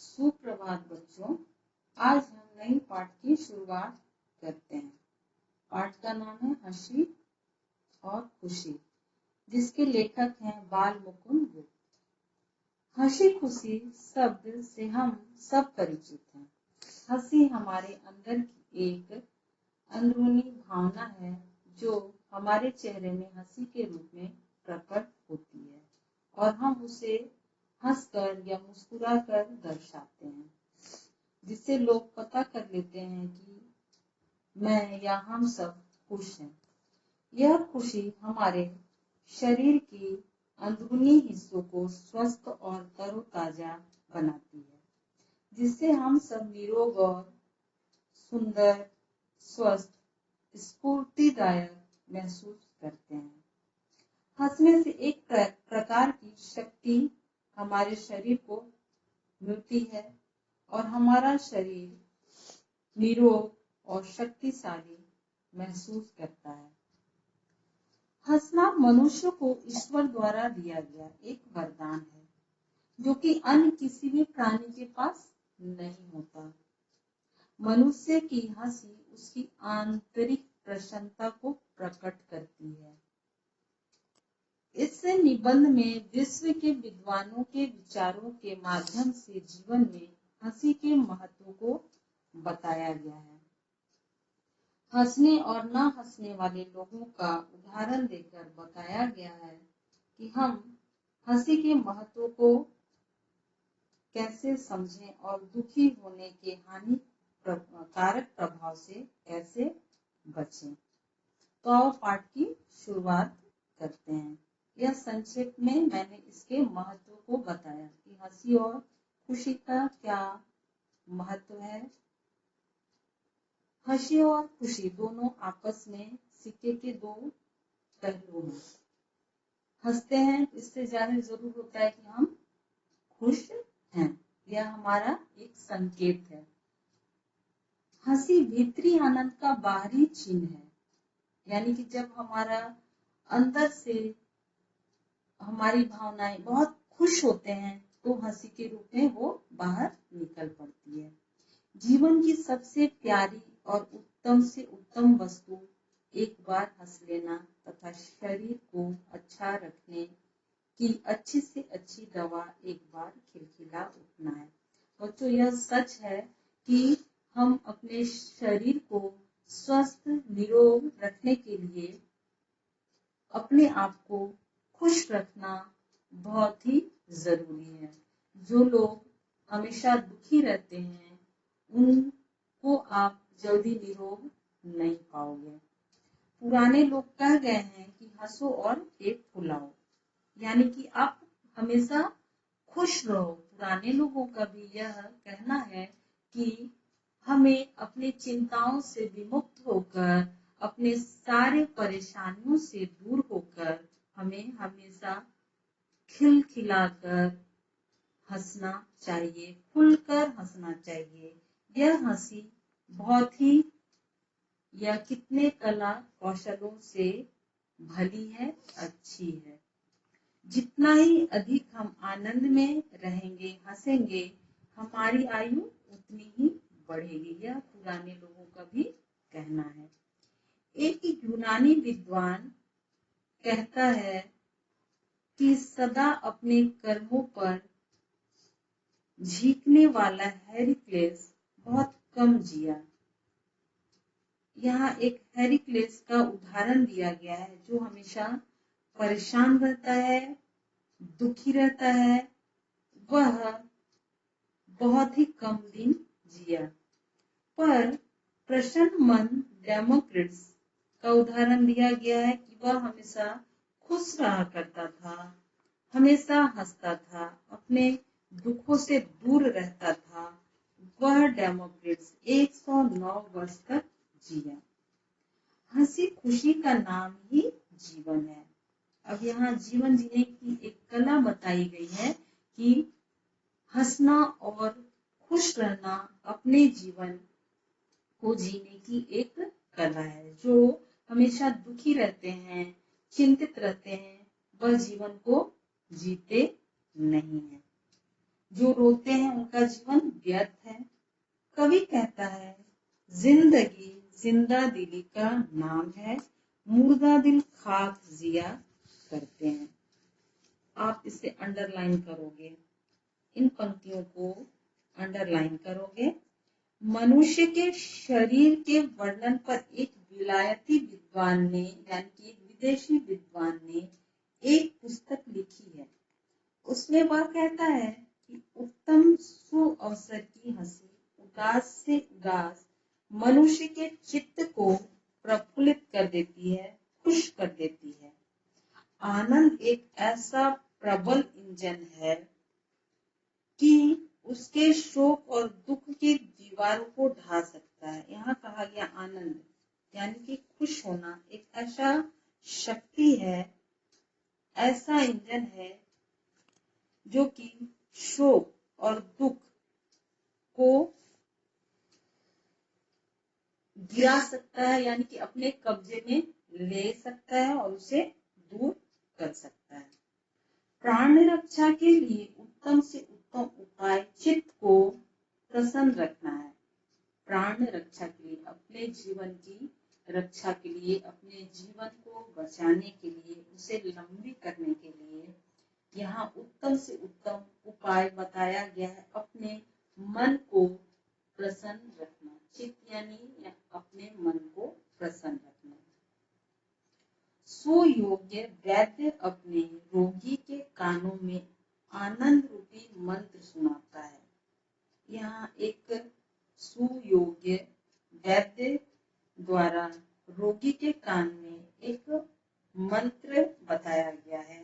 सुप्रभात बच्चों। आज हम नई पाठ की शुरुआत करते हैं। पाठ का नाम है हंसी और खुशी, जिसके लेखक हैं बाल मुकुंद गुप्त। हंसी खुशी शब्द से हम सब परिचित हैं। हंसी हमारे अंदर की एक अंदरूनी भावना है जो हमारे चेहरे में हंसी के रूप में प्रकट होती है और हम उसे हंसकर या मुस्कुराकर दर्शाते हैं, जिससे लोग पता कर लेते हैं कि मैं या हम सब खुश हैं। यह खुशी हमारे शरीर की अंदरूनी हिस्सों को स्वस्थ और तरोताजा बनाती है, जिससे हम सब निरोग और सुंदर, स्वस्थ, स्फूर्तिदायक महसूस करते हैं। हंसने से एक प्रकार की शक्ति हमारे शरीर को मिलती है और हमारा शरीर निरोग और शक्तिशाली महसूस करता है। हंसना मनुष्य को ईश्वर द्वारा दिया गया एक वरदान है, जो कि अन्य किसी भी प्राणी के पास नहीं होता। मनुष्य की हंसी उसकी आंतरिक प्रसन्नता को प्रकट करती है। इस निबंध में विश्व के विद्वानों के विचारों के माध्यम से जीवन में हंसी के महत्व को बताया गया है। हंसने और न हंसने वाले लोगों का उदाहरण देकर बताया गया है कि हम हंसी के महत्व को कैसे समझें और दुखी होने के हानिकारक प्रभाव से कैसे बचें। तो आओ पाठ की शुरुआत करते हैं। यह संक्षेप में मैंने इसके महत्व को बताया कि हंसी और खुशी का क्या महत्व है। हंसी और खुशी दोनों आपस में सिक्के के दो पहलू हैं। हंसते हैं इससे जाहिर जरूर होता है कि हम खुश हैं, यह हमारा एक संकेत है। हंसी भीतरी आनंद का बाहरी चिन्ह है, यानी कि जब हमारा अंदर से हमारी भावनाएं बहुत खुश होते हैं तो हंसी के रूप में वो बाहर निकल पड़ती है। जीवन की सबसे प्यारी और उत्तम से उत्तम वस्तु एक बार हंस लेना तथा शरीर को अच्छा रखने की अच्छी से अच्छी दवा एक बार खिलखिला उठना है। बच्चों, यह सच है कि हम अपने शरीर को स्वस्थ निरोग रखने के लिए अपने आप को खुश रखना बहुत ही जरूरी है। जो लोग हमेशा दुखी रहते हैं उनको आप जल्दी निरोग नहीं पाओगे। पुराने लोग कह गए हैं कि हंसो और पेट फुलाओ, यानी कि आप हमेशा खुश रहो। पुराने लोगों का भी यह कहना है कि हमें अपनी चिंताओं से विमुक्त होकर, अपने सारे परेशानियों से दूर होकर हमें हमेशा खिलखिलाकर हंसना चाहिए, खुलकर हंसना चाहिए। यह हंसी बहुत ही या कितने कला कौशलों से भली है, अच्छी है। जितना ही अधिक हम आनंद में रहेंगे, हंसेंगे, हमारी आयु उतनी ही बढ़ेगी। यह पुराने लोगों का भी कहना है। एक यूनानी विद्वान कहता है कि सदा अपने कर्मों पर झींकने वाला हेराक्लिस बहुत कम जिया। यहाँ एक हेराक्लिस का उदाहरण दिया गया है जो हमेशा परेशान रहता है, दुखी रहता है। वह बहुत ही कम दिन जिया। पर प्रसन्न मन डेमोक्रिटस का उदाहरण दिया गया है कि वह हमेशा खुश रहा करता था, हमेशा हंसता था, अपने दुखों से दूर रहता था। वह डेमोक्रिटस 109 वर्ष तक जिया। हंसी खुशी का नाम ही जीवन है। अब यहाँ जीवन जीने की एक कला बताई गई है कि हंसना और खुश रहना अपने जीवन को जीने की एक कला है। जो हमेशा दुखी रहते हैं, चिंतित रहते हैं, वह जीवन को जीते नहीं है। जो रोते हैं उनका जीवन व्यर्थ है। कवि कहता है, जिंदगी जिंदा दिली का नाम है, मुर्दा दिल खाक जिया करते हैं। आप इसे अंडरलाइन करोगे, इन पंक्तियों को अंडरलाइन करोगे। मनुष्य के शरीर के वर्णन पर एक विलायती विद्वान ने, यानी कि एक विदेशी विद्वान ने एक पुस्तक लिखी है। उसमें वह कहता है कि उत्तम सुअवसर की हंसी उदास से उदास मनुष्य के चित्त को प्रफुल्लित कर देती है, खुश कर देती है। आनंद एक ऐसा प्रबल इंजन है कि उसके शोक और दुख की दीवारों को ढा सकता है। यहाँ कहा गया आनंद यानी कि खुश होना एक ऐसा शक्ति है, ऐसा इंजन है जो कि शोक और दुख को गिरा सकता है, यानी कि अपने कब्जे में ले सकता है और उसे दूर कर सकता है। प्राण रक्षा के लिए उत्तम से उत्तम उपाय चित्त को प्रसन्न रखना है। प्राण रक्षा के लिए, अपने जीवन की रक्षा के लिए, अपने जीवन को बचाने के लिए, उसे लंबी करने के लिए यहाँ उत्तम से उत्तम उपाय बताया गया है। अपने मन को प्रसन्न रखना, चित्त यानी अपने मन को प्रसन्न रखना। सुयोग्य वैद्य अपने रोगी के कानों में आनंद रूपी मंत्र सुनाता है। यहाँ एक सुयोग्य वैद्य द्वारा रोगी के कान में एक मंत्र बताया गया है।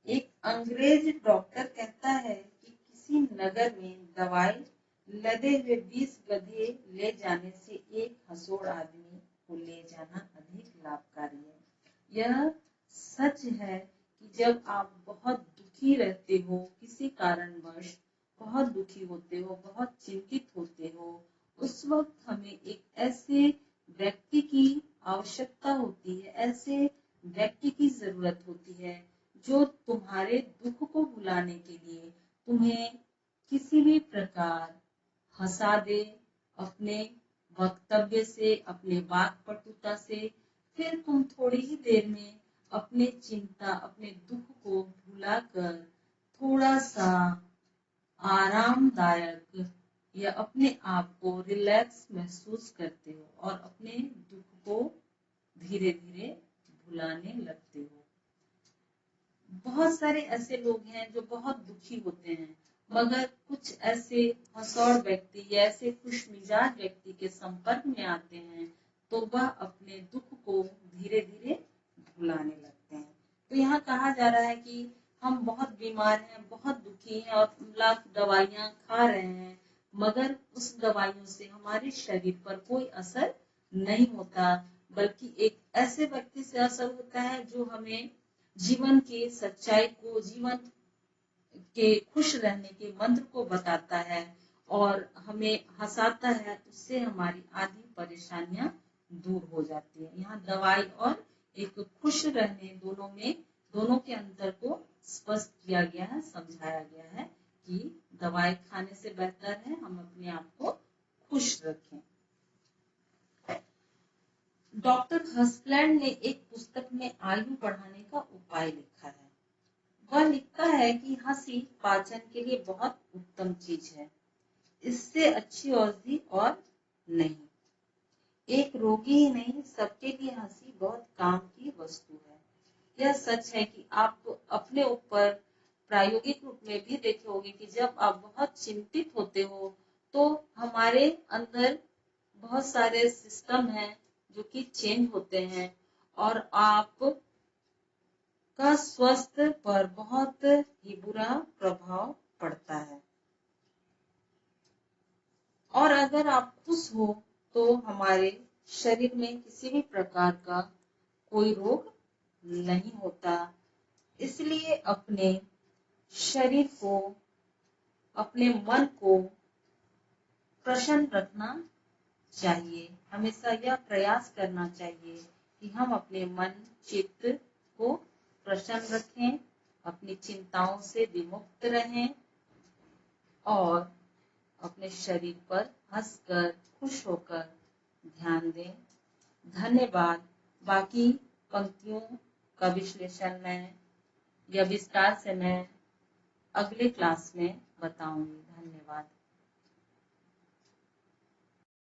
एक अंग्रेज डॉक्टर कहता है कि किसी नगर में दवाई लदे हुए 20 गधे ले जाने से एक हंसोड़ आदमी को ले जाना अधिक लाभकारी है। यह सच है कि जब आप बहुत दुखी रहते हो, किसी कारणवश बहुत दुखी होते हो, बहुत चिंतित होते हो, उस वक्त हमें एक ऐसे व्यक्ति की आवश्यकता होती है, ऐसे व्यक्ति की जरूरत होती है जो तुम्हारे दुख को भुलाने के लिए तुम्हें किसी भी प्रकार हंसा दे, अपने वक्तव्य से, अपने वाक पटुता से। फिर तुम थोड़ी ही देर में अपने चिंता, अपने दुख को भुलाकर थोड़ा सा आरामदायक या अपने आप को रिलैक्स महसूस करते हो और अपने दुख को धीरे धीरे भुलाने लगते हो। बहुत सारे ऐसे लोग हैं जो बहुत दुखी होते हैं, मगर कुछ ऐसे हंसौड़ व्यक्ति या ऐसे खुशमिजाज व्यक्ति के संपर्क में आते हैं तो वह अपने दुख को धीरे धीरे भुलाने लगते हैं। तो यहाँ कहा जा रहा है कि हम बहुत बीमार हैं, बहुत दुखी हैं और लाख दवाइयाँ खा रहे हैं, मगर उस दवाइयों से हमारे शरीर पर कोई असर नहीं होता, बल्कि एक ऐसे व्यक्ति से असर होता है जो हमें जीवन की सच्चाई को, जीवन के खुश रहने के मंत्र को बताता है और हमें हंसाता है। उससे हमारी आधी परेशानियां दूर हो जाती है। यहाँ दवाई और एक खुश रहने दोनों के अंतर को स्पष्ट किया गया है, समझाया गया है कि दवाई खाने से बेहतर है हम अपने आप को खुश रखें। डॉक्टर हसप्लैंड ने एक पुस्तक में आयु बढ़ाने का उपाय लिखा है। वह लिखता है कि हंसी पाचन के लिए बहुत उत्तम चीज है, इससे अच्छी औषधि और नहीं। एक रोगी ही नहीं, सबके लिए हंसी बहुत काम की वस्तु है। यह सच है कि आप अपने ऊपर प्रायोगिक रूप में भी देखे होंगे कि जब आप बहुत चिंतित होते हो तो हमारे अंदर बहुत सारे सिस्टम हैं जो कि चेंज होते हैं और आप का स्वास्थ्य पर बहुत ही बुरा प्रभाव पड़ता है। और अगर आप खुश हो तो हमारे शरीर में किसी भी प्रकार का कोई रोग नहीं होता। इसलिए अपने शरीर को, अपने मन को प्रसन्न रखना चाहिए। हमेशा यह प्रयास करना चाहिए कि हम अपने मन चित्त को प्रसन्न रखें, अपनी चिंताओं से विमुक्त रहें और अपने शरीर पर हंसकर खुश होकर ध्यान दें। धन्यवाद। बाकी पंक्तियों का विश्लेषण या विस्तार से मैं अगले क्लास में बताऊंगी। धन्यवाद।